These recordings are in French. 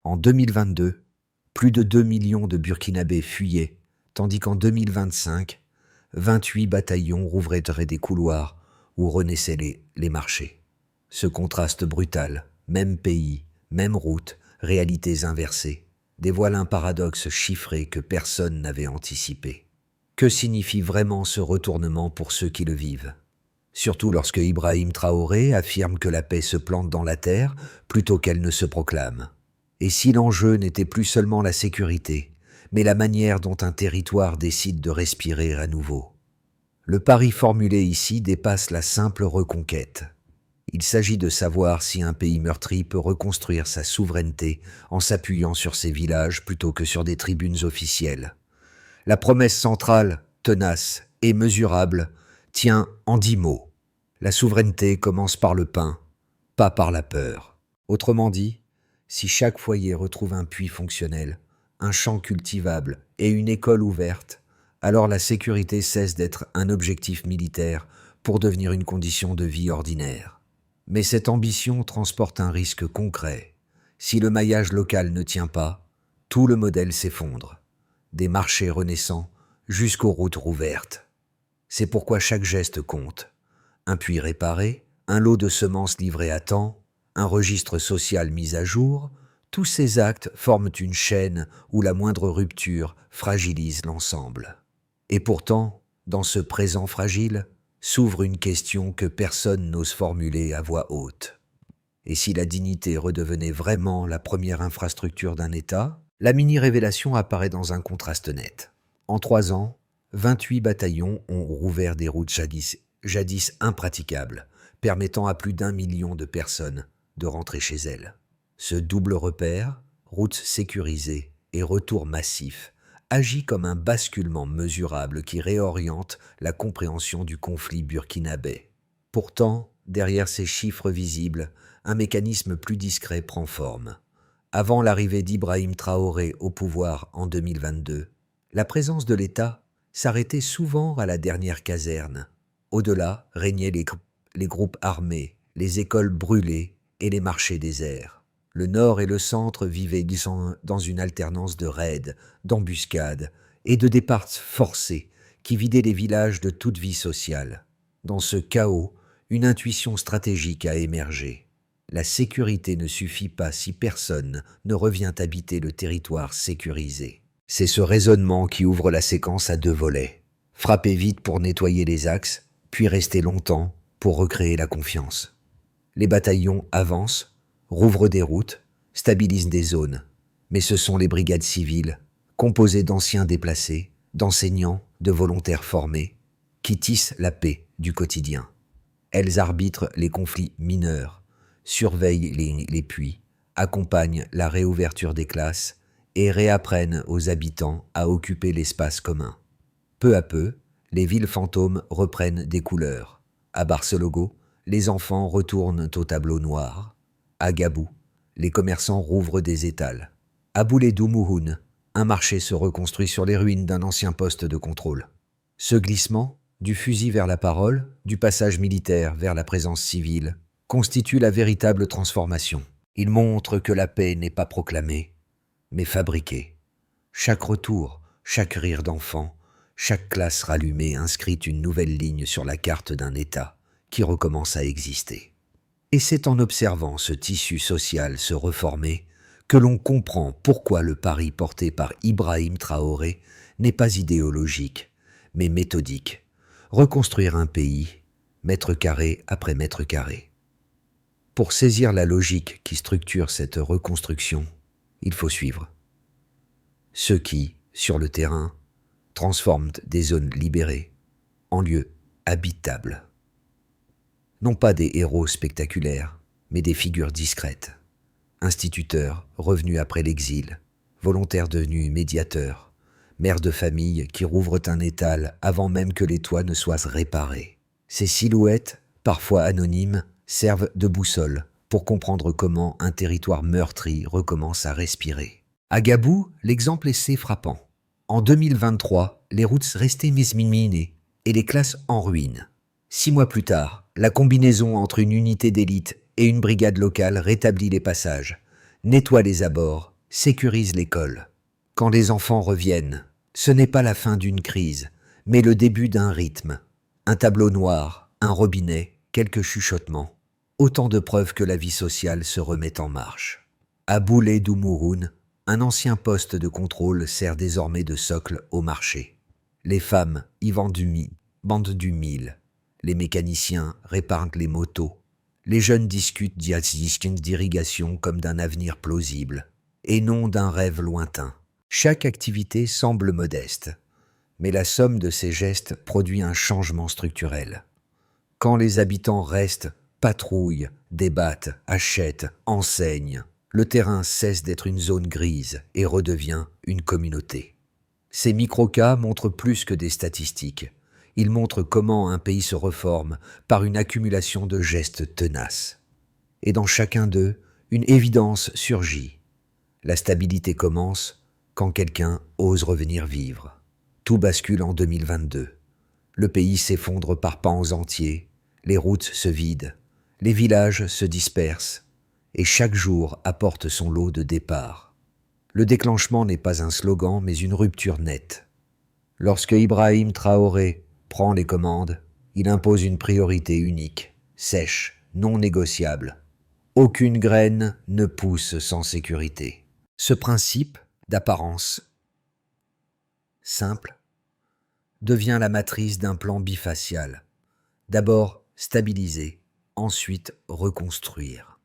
En 2022, plus de 2 millions de Burkinabés fuyaient, tandis qu'en 2025, 28 bataillons rouvraient des couloirs où renaissaient les marchés. Ce contraste brutal, même pays, même route, réalités inversées, dévoile un paradoxe chiffré que personne n'avait anticipé. Que signifie vraiment ce retournement pour ceux qui le vivent ? Surtout lorsque Ibrahim Traoré affirme que la paix se plante dans la terre plutôt qu'elle ne se proclame. Et si l'enjeu n'était plus seulement la sécurité, mais la manière dont un territoire décide de respirer à nouveau. Le pari formulé ici dépasse la simple reconquête. Il s'agit de savoir si un pays meurtri peut reconstruire sa souveraineté en s'appuyant sur ses villages plutôt que sur des tribunes officielles. La promesse centrale, tenace et mesurable, tient en 10 mots. La souveraineté commence par le pain, pas par la peur. Autrement dit, si chaque foyer retrouve un puits fonctionnel, un champ cultivable et une école ouverte, alors la sécurité cesse d'être un objectif militaire pour devenir une condition de vie ordinaire. Mais cette ambition transporte un risque concret. Si le maillage local ne tient pas, tout le modèle s'effondre. Des marchés renaissants jusqu'aux routes rouvertes. C'est pourquoi chaque geste compte. Un puits réparé, un lot de semences livré à temps, un registre social mis à jour, tous ces actes forment une chaîne où la moindre rupture fragilise l'ensemble. Et pourtant, dans ce présent fragile, s'ouvre une question que personne n'ose formuler à voix haute. Et si la dignité redevenait vraiment la première infrastructure d'un État, la mini-révélation apparaît dans un contraste net. En 3 ans, 28 bataillons ont rouvert des routes jadis impraticables, permettant à plus d'1 million de personnes de rentrer chez elles. Ce double repère, routes sécurisées et retour massif, agit comme un basculement mesurable qui réoriente la compréhension du conflit burkinabé. Pourtant, derrière ces chiffres visibles, un mécanisme plus discret prend forme. Avant l'arrivée d'Ibrahim Traoré au pouvoir en 2022, la présence de l'État s'arrêtait souvent à la dernière caserne. Au-delà régnaient les groupes armés, les écoles brûlées et les marchés déserts. Le nord et le centre vivaient dans une alternance de raids, d'embuscades et de départs forcés qui vidaient les villages de toute vie sociale. Dans ce chaos, une intuition stratégique a émergé. La sécurité ne suffit pas si personne ne revient habiter le territoire sécurisé. C'est ce raisonnement qui ouvre la séquence à 2 volets. Frapper vite pour nettoyer les axes, puis rester longtemps pour recréer la confiance. Les bataillons avancent, rouvrent des routes, stabilisent des zones. Mais ce sont les brigades civiles, composées d'anciens déplacés, d'enseignants, de volontaires formés, qui tissent la paix du quotidien. Elles arbitrent les conflits mineurs, surveillent les puits, accompagnent la réouverture des classes et réapprennent aux habitants à occuper l'espace commun. Peu à peu, les villes fantômes reprennent des couleurs. À Barcelogo, les enfants retournent au tableau noir. À Gabou, les commerçants rouvrent des étals. À Boulédou-Mouhoun, un marché se reconstruit sur les ruines d'un ancien poste de contrôle. Ce glissement, du fusil vers la parole, du passage militaire vers la présence civile, constitue la véritable transformation. Il montre que la paix n'est pas proclamée, mais fabriquée. Chaque retour, chaque rire d'enfant, chaque classe rallumée inscrit une nouvelle ligne sur la carte d'un État qui recommence à exister. Et c'est en observant ce tissu social se reformer que l'on comprend pourquoi le pari porté par Ibrahim Traoré n'est pas idéologique, mais méthodique. Reconstruire un pays, mètre carré après mètre carré. Pour saisir la logique qui structure cette reconstruction, il faut suivre ceux qui, sur le terrain, transforment des zones libérées en lieux habitables. Non pas des héros spectaculaires, mais des figures discrètes. Instituteurs revenus après l'exil, volontaires devenus médiateurs, mères de famille qui rouvrent un étal avant même que les toits ne soient réparés. Ces silhouettes, parfois anonymes, servent de boussole pour comprendre comment un territoire meurtri recommence à respirer. À Gabou, l'exemple est assez frappant. En 2023, les routes restaient minées et les classes en ruine. 6 mois plus tard, la combinaison entre une unité d'élite et une brigade locale rétablit les passages, nettoie les abords sécurise l'école. Quand les enfants reviennent, ce n'est pas la fin d'une crise, mais le début d'un rythme. Un tableau noir, un robinet, quelques chuchotements. Autant de preuves que la vie sociale se remet en marche. À Boulay-Doumourune, un ancien poste de contrôle sert désormais de socle au marché. Les femmes y vendent du mil. Les mécaniciens réparent les motos. Les jeunes discutent d'irrigation comme d'un avenir plausible, et non d'un rêve lointain. Chaque activité semble modeste, mais la somme de ces gestes produit un changement structurel. Quand les habitants restent, patrouillent, débattent, achètent, enseignent, le terrain cesse d'être une zone grise et redevient une communauté. Ces microcas montrent plus que des statistiques. Ils montrent comment un pays se reforme par une accumulation de gestes tenaces. Et dans chacun d'eux, une évidence surgit. La stabilité commence quand quelqu'un ose revenir vivre. Tout bascule en 2022. Le pays s'effondre par pans entiers, les routes se vident, les villages se dispersent, et chaque jour apporte son lot de départs. Le déclenchement n'est pas un slogan, mais une rupture nette. Lorsque Ibrahim Traoré prend les commandes, il impose une priorité unique, sèche, non négociable. Aucune graine ne pousse sans sécurité. Ce principe, d'apparence simple, devient la matrice d'un plan bifacial. D'abord stabiliser, ensuite reconstruire.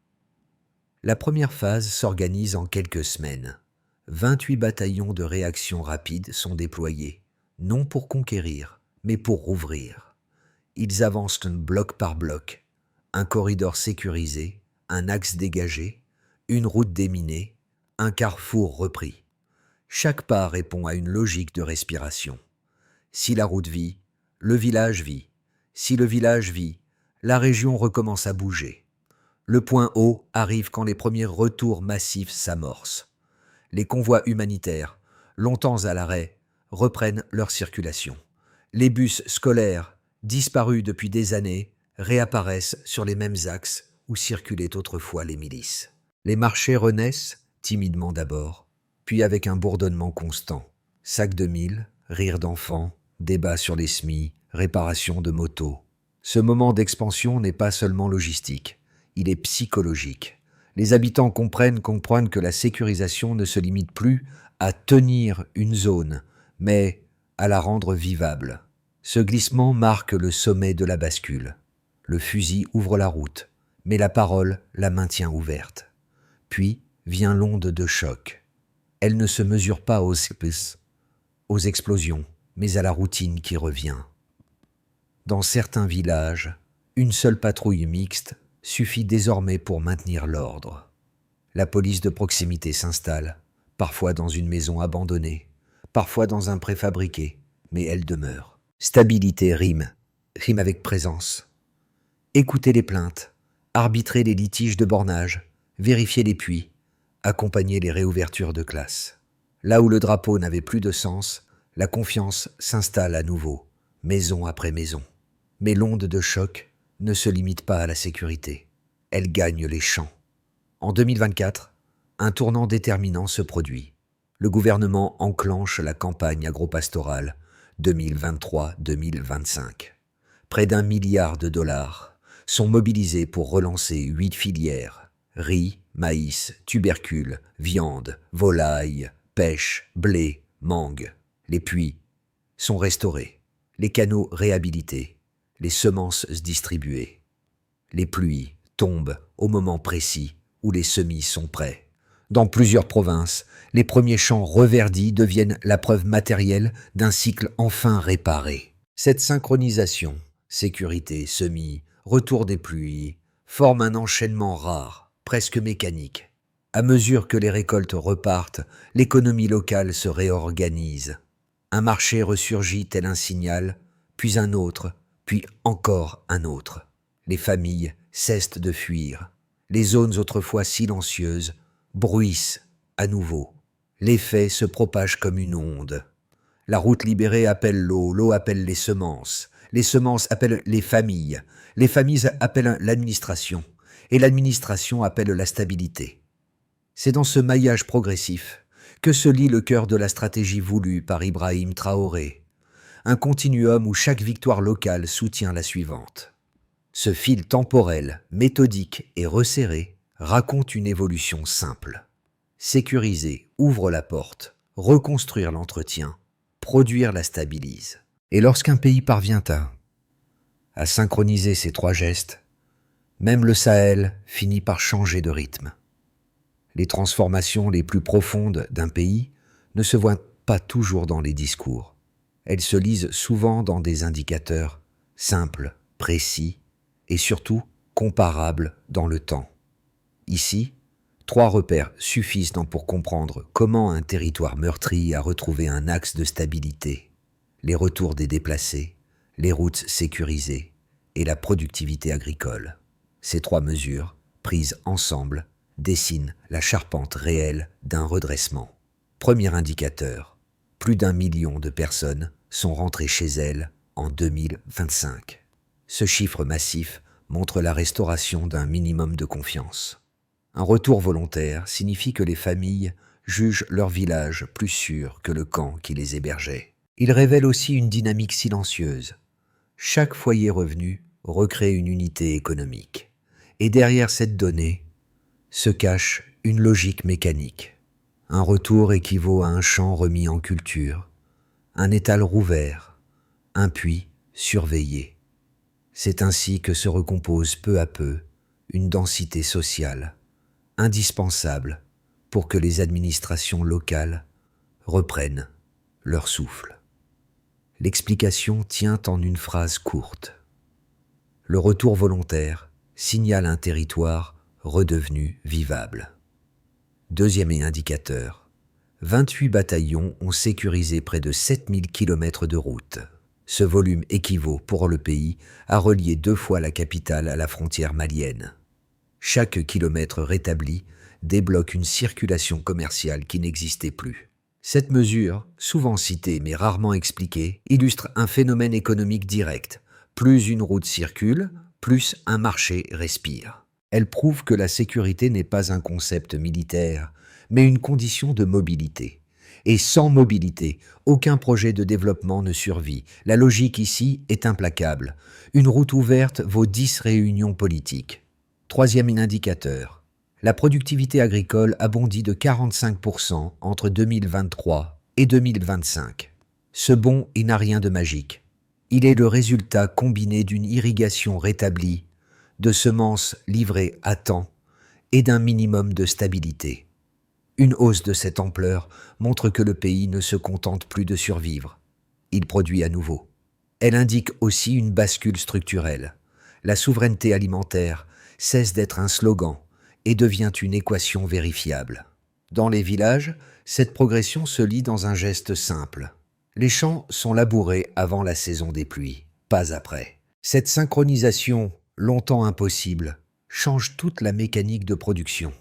La première phase s'organise en quelques semaines. 28 bataillons de réaction rapide sont déployés, non pour conquérir, mais pour rouvrir. Ils avancent bloc par bloc, un corridor sécurisé, un axe dégagé, une route déminée, un carrefour repris. Chaque pas répond à une logique de respiration. Si la route vit, le village vit. Si le village vit, la région recommence à bouger. Le point haut arrive quand les premiers retours massifs s'amorcent. Les convois humanitaires, longtemps à l'arrêt, reprennent leur circulation. Les bus scolaires, disparus depuis des années, réapparaissent sur les mêmes axes où circulaient autrefois les milices. Les marchés renaissent, timidement d'abord, puis avec un bourdonnement constant. Sacs de mil, rires d'enfants, débats sur les semis, réparation de motos. Ce moment d'expansion n'est pas seulement logistique, il est psychologique. Les habitants comprennent que la sécurisation ne se limite plus à tenir une zone, mais à la rendre vivable. Ce glissement marque le sommet de la bascule. Le fusil ouvre la route, mais la parole la maintient ouverte. Puis vient l'onde de choc. Elle ne se mesure pas aux explosions, mais à la routine qui revient. Dans certains villages, une seule patrouille mixte suffit désormais pour maintenir l'ordre. La police de proximité s'installe, parfois dans une maison abandonnée, parfois dans un préfabriqué, mais elle demeure. Stabilité rime avec présence. Écouter les plaintes, arbitrer les litiges de bornage, vérifier les puits, accompagner les réouvertures de classes. Là où le drapeau n'avait plus de sens, la confiance s'installe à nouveau, maison après maison. Mais l'onde de choc ne se limite pas à la sécurité. Elle gagne les champs. En 2024, un tournant déterminant se produit. Le gouvernement enclenche la campagne agropastorale 2023-2025. Près d'1 milliard de dollars sont mobilisés pour relancer 8 filières: riz, maïs, tubercules, viande, volaille, pêche, blé, mangue. Les puits sont restaurés, les canaux réhabilités, les semences distribuées. Les pluies tombent au moment précis où les semis sont prêts. Dans plusieurs provinces, les premiers champs reverdis deviennent la preuve matérielle d'un cycle enfin réparé. Cette synchronisation, sécurité, semis, retour des pluies, forme un enchaînement rare, presque mécanique. À mesure que les récoltes repartent, l'économie locale se réorganise. Un marché ressurgit tel un signal, puis un autre, puis encore un autre. Les familles cessent de fuir. Les zones autrefois silencieuses bruissent à nouveau. L'effet se propage comme une onde. La route libérée appelle l'eau, l'eau appelle les semences appellent les familles appellent l'administration, et l'administration appelle la stabilité. C'est dans ce maillage progressif que se lie le cœur de la stratégie voulue par Ibrahim Traoré, un continuum où chaque victoire locale soutient la suivante. Ce fil temporel, méthodique et resserré raconte une évolution simple. Sécuriser ouvre la porte, reconstruire l'entretien, produire la stabilise. Et lorsqu'un pays parvient à synchroniser ces trois gestes, même le Sahel finit par changer de rythme. Les transformations les plus profondes d'un pays ne se voient pas toujours dans les discours. Elles se lisent souvent dans des indicateurs simples, précis et surtout comparables dans le temps. Ici, 3 repères suffisent pour comprendre comment un territoire meurtri a retrouvé un axe de stabilité: les retours des déplacés, les routes sécurisées et la productivité agricole. Ces 3 mesures, prises ensemble, dessinent la charpente réelle d'un redressement. Premier indicateur, plus d'1 million de personnes sont rentrées chez elles en 2025. Ce chiffre massif montre la restauration d'un minimum de confiance. Un retour volontaire signifie que les familles jugent leur village plus sûr que le camp qui les hébergeait. Il révèle aussi une dynamique silencieuse. Chaque foyer revenu recrée une unité économique. Et derrière cette donnée se cache une logique mécanique. Un retour équivaut à un champ remis en culture, un étal rouvert, un puits surveillé. C'est ainsi que se recompose peu à peu une densité sociale indispensable pour que les administrations locales reprennent leur souffle. L'explication tient en une phrase courte. Le retour volontaire signale un territoire redevenu vivable. Deuxième indicateur, 28 bataillons ont sécurisé près de 7000 km de route. Ce volume équivaut pour le pays à relier 2 fois la capitale à la frontière malienne. Chaque kilomètre rétabli débloque une circulation commerciale qui n'existait plus. Cette mesure, souvent citée mais rarement expliquée, illustre un phénomène économique direct. Plus une route circule, plus un marché respire. Elle prouve que la sécurité n'est pas un concept militaire, mais une condition de mobilité. Et sans mobilité, aucun projet de développement ne survit. La logique ici est implacable. Une route ouverte vaut 10 réunions politiques. Troisième indicateur, la productivité agricole a bondi de 45% entre 2023 et 2025. Ce bond, il n'a rien de magique. Il est le résultat combiné d'une irrigation rétablie, de semences livrées à temps et d'un minimum de stabilité. Une hausse de cette ampleur montre que le pays ne se contente plus de survivre. Il produit à nouveau. Elle indique aussi une bascule structurelle. La souveraineté alimentaire cesse d'être un slogan et devient une équation vérifiable. Dans les villages, cette progression se lit dans un geste simple. Les champs sont labourés avant la saison des pluies, pas après. Cette synchronisation, longtemps impossible, change toute la mécanique de production.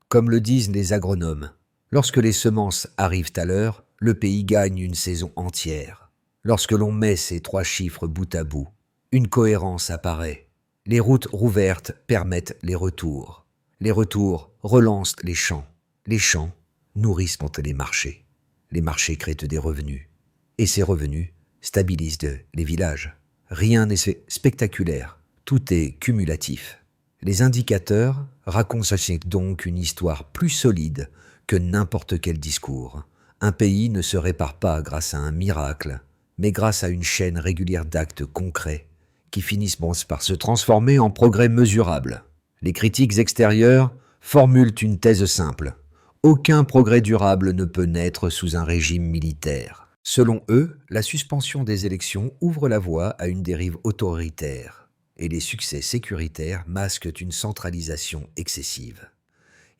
Comme le disent les agronomes, lorsque les semences arrivent à l'heure, le pays gagne une saison entière. Lorsque l'on met ces 3 chiffres bout à bout, une cohérence apparaît. Les routes rouvertes permettent les retours. Les retours relancent les champs. Les champs nourrissent les marchés. Les marchés créent des revenus. Et ces revenus stabilisent les villages. Rien n'est spectaculaire. Tout est cumulatif. Les indicateurs racontent donc une histoire plus solide que n'importe quel discours. Un pays ne se répare pas grâce à un miracle, mais grâce à une chaîne régulière d'actes concrets qui finissent par se transformer en progrès mesurables. Les critiques extérieures formulent une thèse simple. Aucun progrès durable ne peut naître sous un régime militaire. Selon eux, la suspension des élections ouvre la voie à une dérive autoritaire, et les succès sécuritaires masquent une centralisation excessive.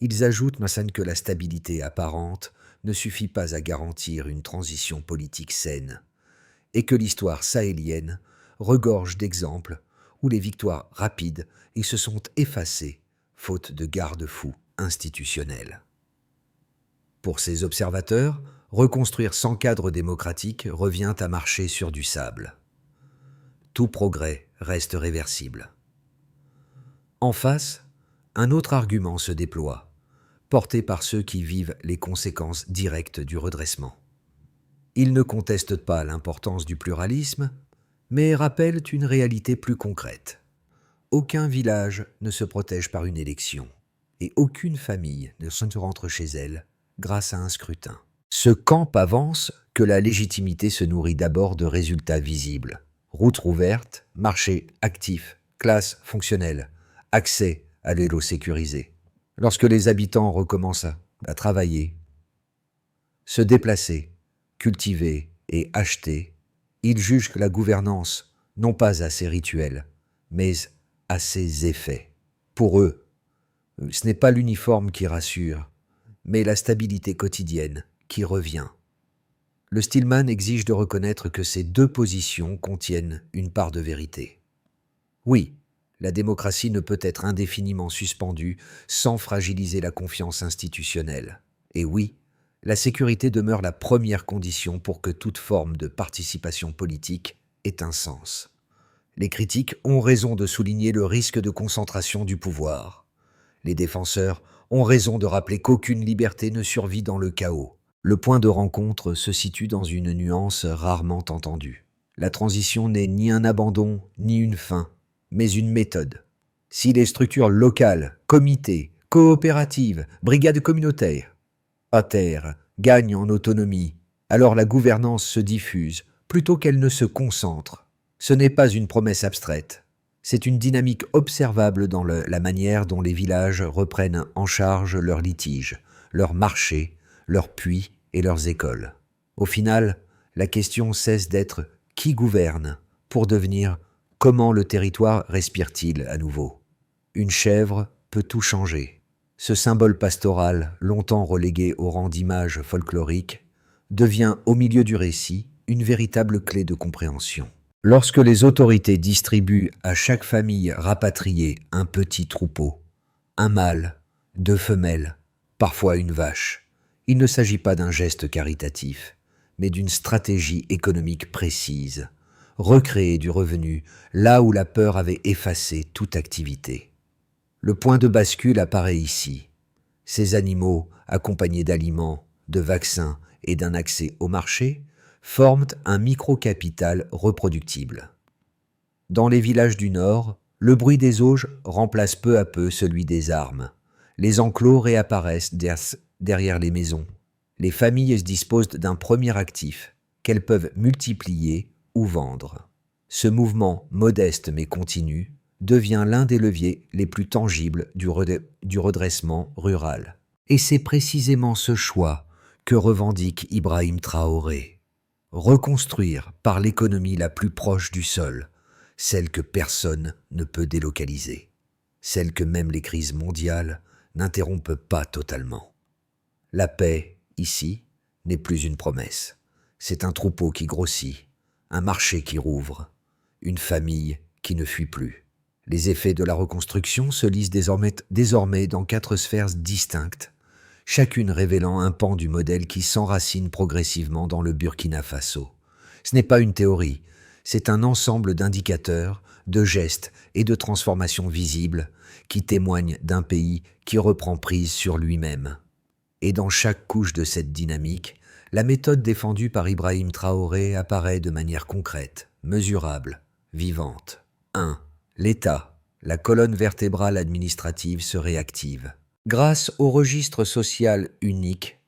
Ils ajoutent que la stabilité apparente ne suffit pas à garantir une transition politique saine, et que l'histoire sahélienne regorge d'exemples où les victoires rapides se sont effacées faute de garde-fous institutionnels. Pour ces observateurs, reconstruire sans cadre démocratique revient à marcher sur du sable. Tout progrès reste réversible. En face, un autre argument se déploie. portés par ceux qui vivent les conséquences directes du redressement. Ils ne contestent pas l'importance du pluralisme, mais rappellent une réalité plus concrète. Aucun village ne se protège par une élection, et aucune famille ne se rentre chez elle grâce à un scrutin. Ce camp avance que la légitimité se nourrit d'abord de résultats visibles. Routes rouvertes, marchés actifs, classes fonctionnelles, accès à l'eau sécurisé. Lorsque les habitants recommencent à travailler, se déplacer, cultiver et acheter, ils jugent que la gouvernance non pas à ses rituels, mais à ses effets. Pour eux, ce n'est pas l'uniforme qui rassure, mais la stabilité quotidienne qui revient. Le Stillman exige de reconnaître que ces deux positions contiennent une part de vérité. Oui, la démocratie ne peut être indéfiniment suspendue sans fragiliser la confiance institutionnelle. Et oui, la sécurité demeure la première condition pour que toute forme de participation politique ait un sens. Les critiques ont raison de souligner le risque de concentration du pouvoir. Les défenseurs ont raison de rappeler qu'aucune liberté ne survit dans le chaos. Le point de rencontre se situe dans une nuance rarement entendue. La transition n'est ni un abandon, ni une fin, mais une méthode. Si les structures locales, comités, coopératives, brigades communautaires, ATER, gagnent en autonomie, alors la gouvernance se diffuse plutôt qu'elle ne se concentre. Ce n'est pas une promesse abstraite. C'est une dynamique observable dans la manière dont les villages reprennent en charge leurs litiges, leurs marchés, leurs puits et leurs écoles. Au final, la question cesse d'être qui gouverne pour devenir comment le territoire respire-t-il à nouveau. Une chèvre peut tout changer. Ce symbole pastoral, longtemps relégué au rang d'image folklorique, devient au milieu du récit une véritable clé de compréhension. Lorsque les autorités distribuent à chaque famille rapatriée un petit troupeau, un mâle, 2 femelles, parfois une vache, il ne s'agit pas d'un geste caritatif, mais d'une stratégie économique précise, recréer du revenu là où la peur avait effacé toute activité. Le point de bascule apparaît ici. Ces animaux, accompagnés d'aliments, de vaccins et d'un accès au marché, forment un micro-capital reproductible. Dans les villages du Nord, le bruit des auges remplace peu à peu celui des armes. Les enclos réapparaissent derrière les maisons. Les familles disposent d'un premier actif qu'elles peuvent multiplier ou vendre. Ce mouvement modeste mais continu devient l'un des leviers les plus tangibles du redressement rural. Et c'est précisément ce choix que revendique Ibrahim Traoré. Reconstruire par l'économie la plus proche du sol, celle que personne ne peut délocaliser, celle que même les crises mondiales n'interrompent pas totalement. La paix, ici, n'est plus une promesse. C'est un troupeau qui grossit, un marché qui rouvre, une famille qui ne fuit plus. Les effets de la reconstruction se lisent désormais dans 4 sphères distinctes, chacune révélant un pan du modèle qui s'enracine progressivement dans le Burkina Faso. Ce n'est pas une théorie, c'est un ensemble d'indicateurs, de gestes et de transformations visibles qui témoignent d'un pays qui reprend prise sur lui-même. Et dans chaque couche de cette dynamique, la méthode défendue par Ibrahim Traoré apparaît de manière concrète, mesurable, vivante. 1. L'État, la colonne vertébrale administrative, se réactive. Grâce au registre social unique,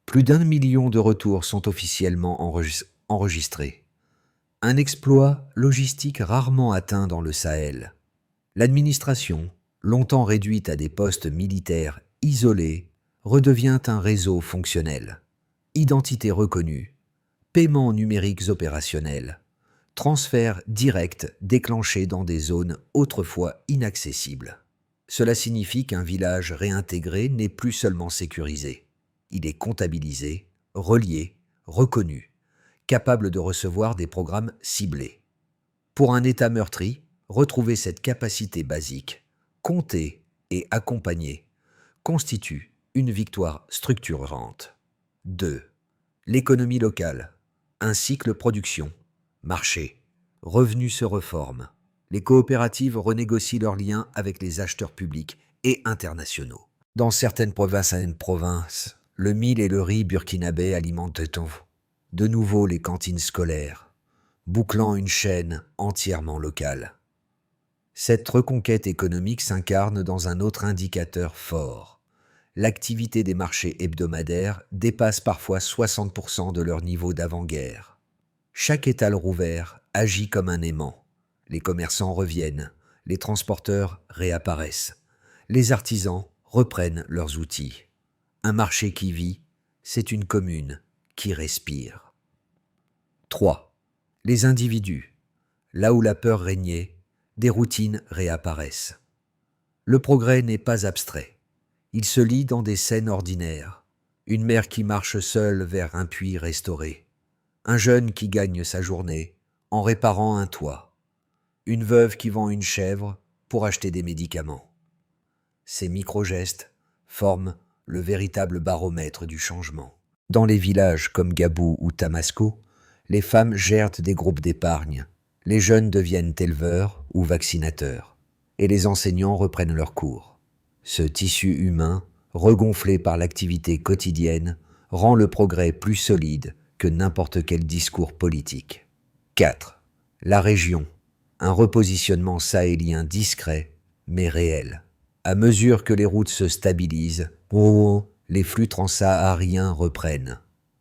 plus d'1 million de retours sont officiellement enregistrés. Un exploit logistique rarement atteint dans le Sahel. L'administration, longtemps réduite à des postes militaires isolés, redevient un réseau fonctionnel. Identité reconnue, paiements numériques opérationnels, transferts directs déclenchés dans des zones autrefois inaccessibles. Cela signifie qu'un village réintégré n'est plus seulement sécurisé. Il est comptabilisé, relié, reconnu, capable de recevoir des programmes ciblés. Pour un État meurtri, retrouver cette capacité basique, compter et accompagner, constitue une victoire structurante. 2. L'économie locale. Un cycle production, marché, revenus se reforment. Les coopératives renégocient leurs liens avec les acheteurs publics et internationaux. Dans certaines provinces, le mil et le riz burkinabé alimentent de nouveau les cantines scolaires, bouclant une chaîne entièrement locale. Cette reconquête économique s'incarne dans un autre indicateur fort. L'activité des marchés hebdomadaires dépasse parfois 60% de leur niveau d'avant-guerre. Chaque étal rouvert agit comme un aimant. Les commerçants reviennent, les transporteurs réapparaissent, les artisans reprennent leurs outils. Un marché qui vit, c'est une commune qui respire. 3. Les individus. Là où la peur régnait, des routines réapparaissent. Le progrès n'est pas abstrait. Il se lit dans des scènes ordinaires. Une mère qui marche seule vers un puits restauré. Un jeune qui gagne sa journée en réparant un toit. Une veuve qui vend une chèvre pour acheter des médicaments. Ces micro-gestes forment le véritable baromètre du changement. Dans les villages comme Gabou ou Tamasco, les femmes gèrent des groupes d'épargne, les jeunes deviennent éleveurs ou vaccinateurs, et les enseignants reprennent leurs cours. Ce tissu humain, regonflé par l'activité quotidienne, rend le progrès plus solide que n'importe quel discours politique. 4. La région. Un repositionnement sahélien discret, mais réel. À mesure que les routes se stabilisent, les flux transsahariens reprennent.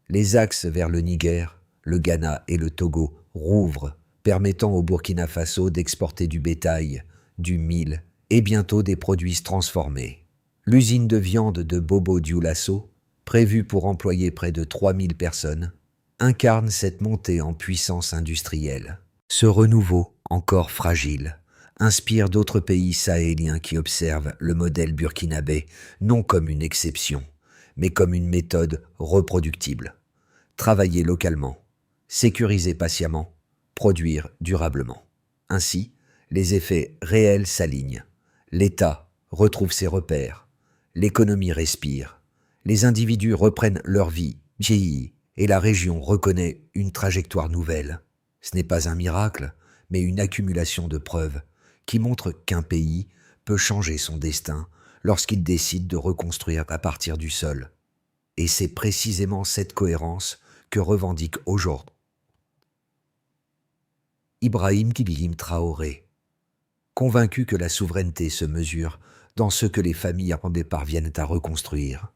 Les axes vers le Niger, le Ghana et le Togo rouvrent, permettant au Burkina Faso d'exporter du bétail, du mil et bientôt des produits transformés. L'usine de viande de Bobo Dioulasso, prévue pour employer près de 3000 personnes, incarne cette montée en puissance industrielle. Ce renouveau, encore fragile, inspire d'autres pays sahéliens qui observent le modèle burkinabé non comme une exception, mais comme une méthode reproductible. Travailler localement, sécuriser patiemment, produire durablement. Ainsi, les effets réels s'alignent. L'État retrouve ses repères, l'économie respire, les individus reprennent leur vie, et la région reconnaît une trajectoire nouvelle. Ce n'est pas un miracle, mais une accumulation de preuves qui montrent qu'un pays peut changer son destin lorsqu'il décide de reconstruire à partir du sol. Et c'est précisément cette cohérence que revendique aujourd'hui Ibrahim Kibihim Traoré, convaincu que la souveraineté se mesure dans ce que les familles parviennent à reconstruire,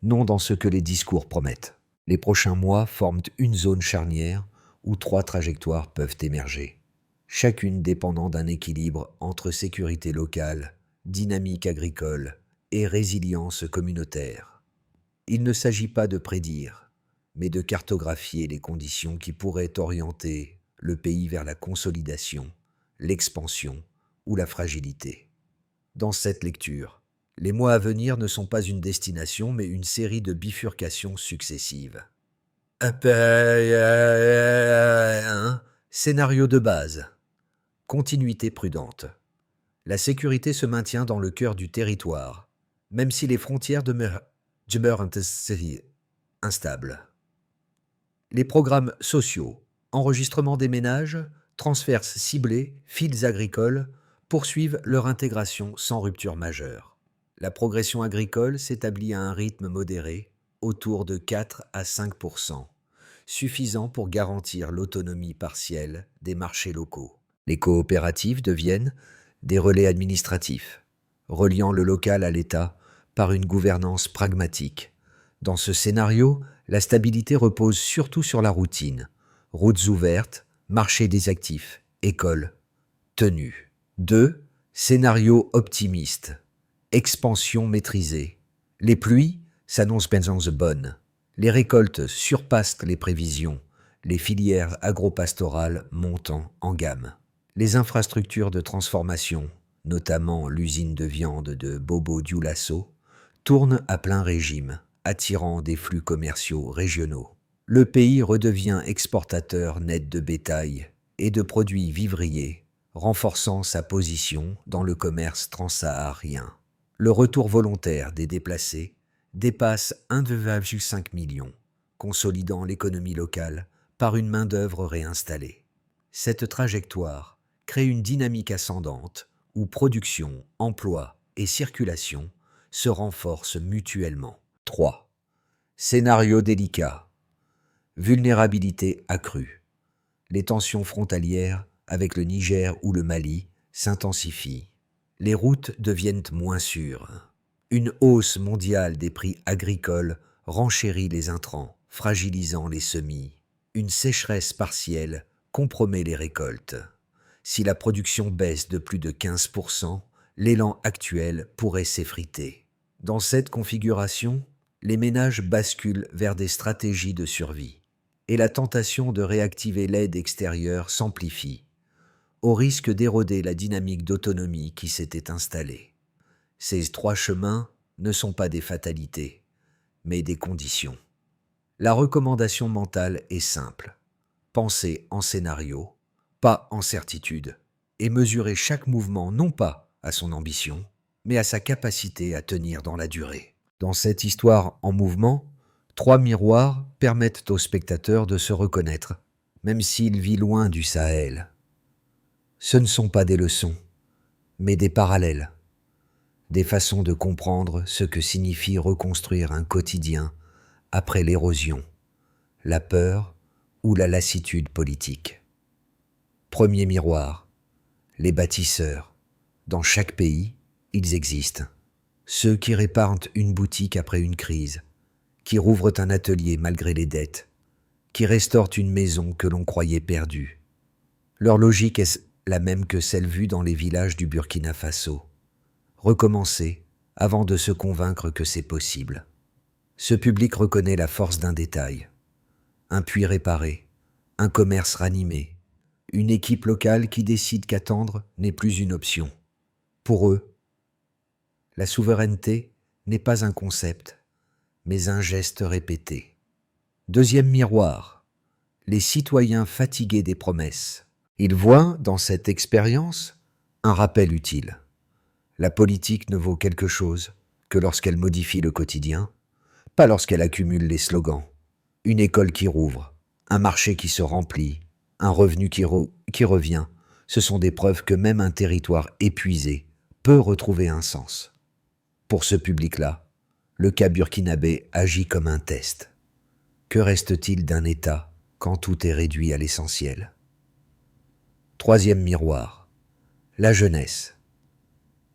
non dans ce que les discours promettent. Les prochains mois forment une zone charnière où 3 trajectoires peuvent émerger, chacune dépendant d'un équilibre entre sécurité locale, dynamique agricole et résilience communautaire. Il ne s'agit pas de prédire, mais de cartographier les conditions qui pourraient orienter le pays vers la consolidation, l'expansion ou la fragilité. Dans cette lecture, les mois à venir ne sont pas une destination, mais une série de bifurcations successives. Scénario de base. Continuité prudente. La sécurité se maintient dans le cœur du territoire, même si les frontières demeurent instables. Les programmes sociaux, enregistrement des ménages, transferts ciblés, fils agricoles, poursuivent leur intégration sans rupture majeure. La progression agricole s'établit à un rythme modéré, autour de 4 à 5%, suffisant pour garantir l'autonomie partielle des marchés locaux. Les coopératives deviennent des relais administratifs, reliant le local à l'État par une gouvernance pragmatique. Dans ce scénario, la stabilité repose surtout sur la routine. Routes ouvertes, marché des actifs, écoles, tenues. 2. Scénario optimiste. Expansion maîtrisée. Les pluies s'annoncent bonnes. Les récoltes surpassent les prévisions. Les filières agropastorales montant en gamme. Les infrastructures de transformation, notamment l'usine de viande de Bobo Dioulasso, tournent à plein régime, attirant des flux commerciaux régionaux. Le pays redevient exportateur net de bétail et de produits vivriers, renforçant sa position dans le commerce transsaharien. Le retour volontaire des déplacés dépasse 1,5 million, consolidant l'économie locale par une main-d'œuvre réinstallée. Cette trajectoire crée une dynamique ascendante où production, emploi et circulation se renforcent mutuellement. 3. Scénario délicat. Vulnérabilité accrue. Les tensions frontalières avec le Niger ou le Mali s'intensifient. Les routes deviennent moins sûres. Une hausse mondiale des prix agricoles renchérit les intrants, fragilisant les semis. Une sécheresse partielle compromet les récoltes. Si la production baisse de plus de 15%, l'élan actuel pourrait s'effriter. Dans cette configuration, les ménages basculent vers des stratégies de survie, et la tentation de réactiver l'aide extérieure s'amplifie, au risque d'éroder la dynamique d'autonomie qui s'était installée. Ces 3 chemins ne sont pas des fatalités, mais des conditions. La recommandation mentale est simple. Pensez en scénario, pas en certitude, et mesurez chaque mouvement non pas à son ambition, mais à sa capacité à tenir dans la durée. Dans cette histoire en mouvement, 3 miroirs permettent au spectateur de se reconnaître, même s'il vit loin du Sahel. Ce ne sont pas des leçons, mais des parallèles, des façons de comprendre ce que signifie reconstruire un quotidien après l'érosion, la peur ou la lassitude politique. Premier miroir, les bâtisseurs. Dans chaque pays, ils existent. Ceux qui réparent une boutique après une crise, qui rouvrent un atelier malgré les dettes, qui restaurent une maison que l'on croyait perdue. Leur logique est la même que celle vue dans les villages du Burkina Faso. Recommencer avant de se convaincre que c'est possible. Ce public reconnaît la force d'un détail. Un puits réparé, un commerce ranimé, une équipe locale qui décide qu'attendre n'est plus une option. Pour eux, la souveraineté n'est pas un concept, mais un geste répété. Deuxième miroir, les citoyens fatigués des promesses. Ils voient dans cette expérience un rappel utile. La politique ne vaut quelque chose que lorsqu'elle modifie le quotidien, pas lorsqu'elle accumule les slogans. Une école qui rouvre, un marché qui se remplit, un revenu qui revient, ce sont des preuves que même un territoire épuisé peut retrouver un sens. Pour ce public-là, le cas burkinabé agit comme un test. Que reste-t-il d'un État quand tout est réduit à l'essentiel ? Troisième miroir, la jeunesse.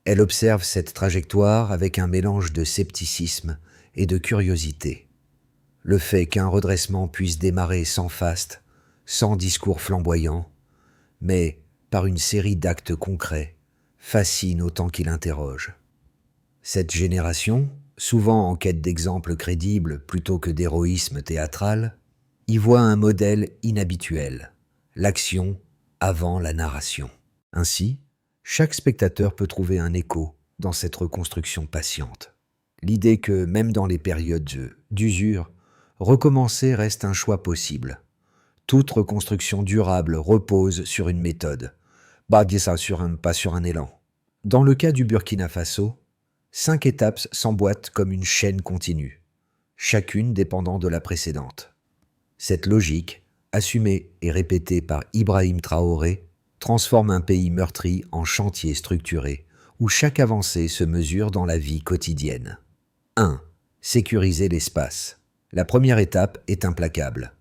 Elle observe cette trajectoire avec un mélange de scepticisme et de curiosité. Le fait qu'un redressement puisse démarrer sans faste, sans discours flamboyant, mais par une série d'actes concrets, fascine autant qu'il interroge. Cette génération, souvent en quête d'exemples crédibles plutôt que d'héroïsme théâtral, y voit un modèle inhabituel, l'action avant la narration. Ainsi, chaque spectateur peut trouver un écho dans cette reconstruction patiente. L'idée que, même dans les périodes d'usure, recommencer reste un choix possible. Toute reconstruction durable repose sur une méthode, pas sur un élan. Dans le cas du Burkina Faso, 5 étapes s'emboîtent comme une chaîne continue, chacune dépendant de la précédente. Cette logique, assumée et répétée par Ibrahim Traoré, transforme un pays meurtri en chantier structuré, où chaque avancée se mesure dans la vie quotidienne. 1. Sécuriser l'espace. La première étape est implacable.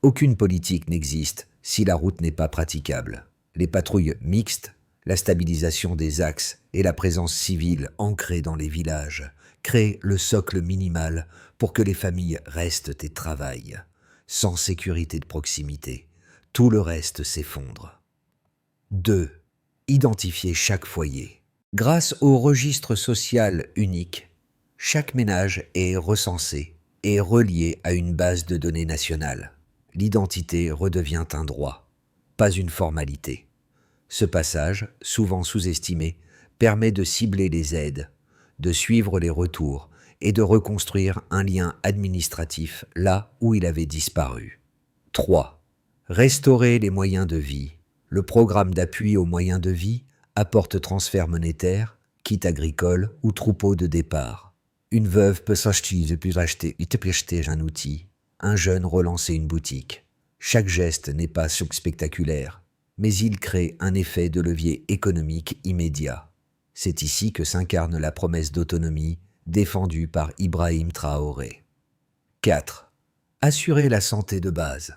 Aucune politique n'existe si la route n'est pas praticable. Les patrouilles mixtes, la stabilisation des axes et la présence civile ancrée dans les villages créent le socle minimal pour que les familles restent et travaillent. Sans sécurité de proximité, tout le reste s'effondre. 2. Identifier chaque foyer. Grâce au registre social unique, chaque ménage est recensé et relié à une base de données nationale. L'identité redevient un droit, pas une formalité. Ce passage, souvent sous-estimé, permet de cibler les aides, de suivre les retours et de reconstruire un lien administratif là où il avait disparu. 3. Restaurer les moyens de vie. Le programme d'appui aux moyens de vie apporte transfert monétaire, kit agricole ou troupeau de départ. Une veuve peut acheter un outil, un jeune relancer une boutique. Chaque geste n'est pas spectaculaire, mais il crée un effet de levier économique immédiat. C'est ici que s'incarne la promesse d'autonomie défendu par Ibrahim Traoré. 4. Assurer la santé de base.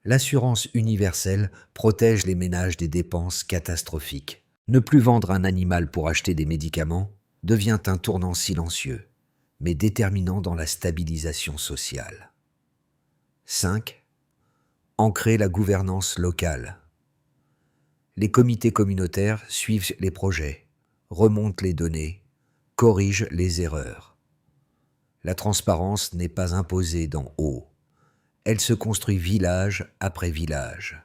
L'assurance universelle protège les ménages des dépenses catastrophiques. Ne plus vendre un animal pour acheter des médicaments devient un tournant silencieux, mais déterminant dans la stabilisation sociale. 5. Ancrer la gouvernance locale. Les comités communautaires suivent les projets, remontent les données, corrigent les erreurs. La transparence n'est pas imposée d'en haut. Elle se construit village après village.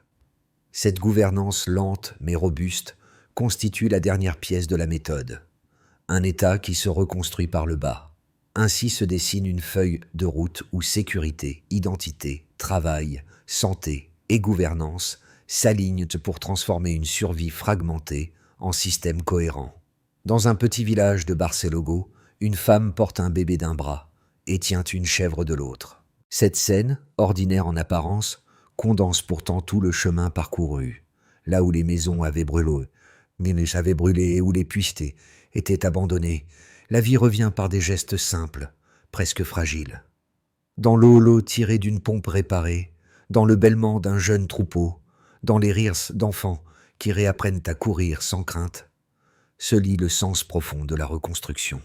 Cette gouvernance lente mais robuste constitue la dernière pièce de la méthode. Un État qui se reconstruit par le bas. Ainsi se dessine une feuille de route où sécurité, identité, travail, santé et gouvernance s'alignent pour transformer une survie fragmentée en système cohérent. Dans un petit village de Barcelogo, une femme porte un bébé d'un bras et tient une chèvre de l'autre. Cette scène, ordinaire en apparence, condense pourtant tout le chemin parcouru, là où les maisons avaient brûlé et où les puits étaient abandonnés. La vie revient par des gestes simples, presque fragiles. Dans l'eau tirée d'une pompe réparée, dans le bêlement d'un jeune troupeau, dans les rires d'enfants qui réapprennent à courir sans crainte, se lit le sens profond de la reconstruction.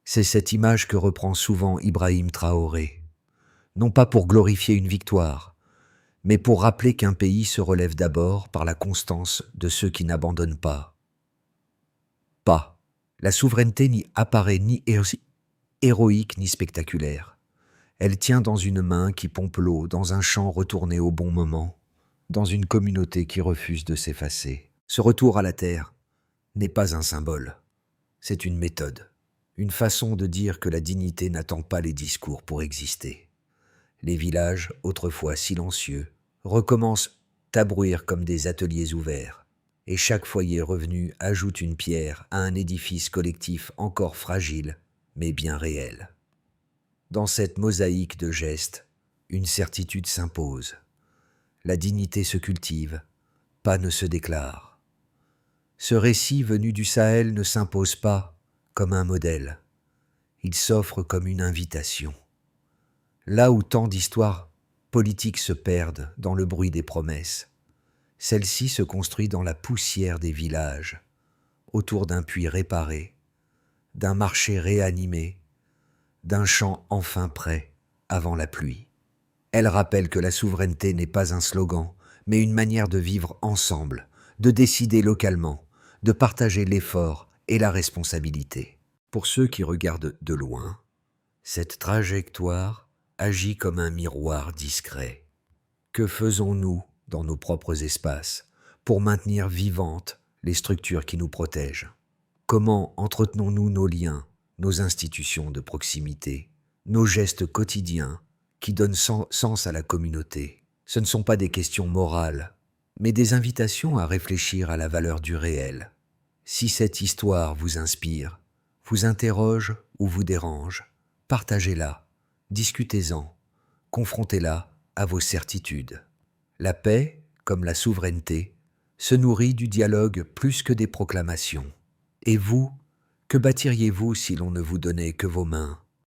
C'est cette image que reprend souvent Ibrahim Traoré, non pas pour glorifier une victoire, mais pour rappeler qu'un pays se relève d'abord par la constance de ceux qui n'abandonnent pas. La souveraineté n'y apparaît ni héroïque ni spectaculaire. Elle tient dans une main qui pompe l'eau, dans un champ retourné au bon moment, dans une communauté qui refuse de s'effacer. Ce retour à la terre n'est pas un symbole, c'est une méthode, une façon de dire que la dignité n'attend pas les discours pour exister. Les villages, autrefois silencieux, recommencent à bruire comme des ateliers ouverts, et chaque foyer revenu ajoute une pierre à un édifice collectif encore fragile, mais bien réel. Dans cette mosaïque de gestes, une certitude s'impose. La dignité se cultive, pas ne se déclare. Ce récit venu du Sahel ne s'impose pas comme un modèle, il s'offre comme une invitation. Là où tant d'histoires politiques se perdent dans le bruit des promesses, celle-ci se construit dans la poussière des villages, autour d'un puits réparé, d'un marché réanimé, d'un champ enfin prêt avant la pluie. Elle rappelle que la souveraineté n'est pas un slogan, mais une manière de vivre ensemble, de décider localement, de partager l'effort et la responsabilité. Pour ceux qui regardent de loin, cette trajectoire agit comme un miroir discret. Que faisons-nous dans nos propres espaces pour maintenir vivantes les structures qui nous protègent? Comment entretenons-nous nos liens, nos institutions de proximité, nos gestes quotidiens qui donnent sens à la communauté? Ce ne sont pas des questions morales, mais des invitations à réfléchir à la valeur du réel. Si cette histoire vous inspire, vous interroge ou vous dérange, partagez-la, discutez-en, confrontez-la à vos certitudes. La paix, comme la souveraineté, se nourrit du dialogue plus que des proclamations. Et vous, que bâtiriez-vous si l'on ne vous donnait que vos mains,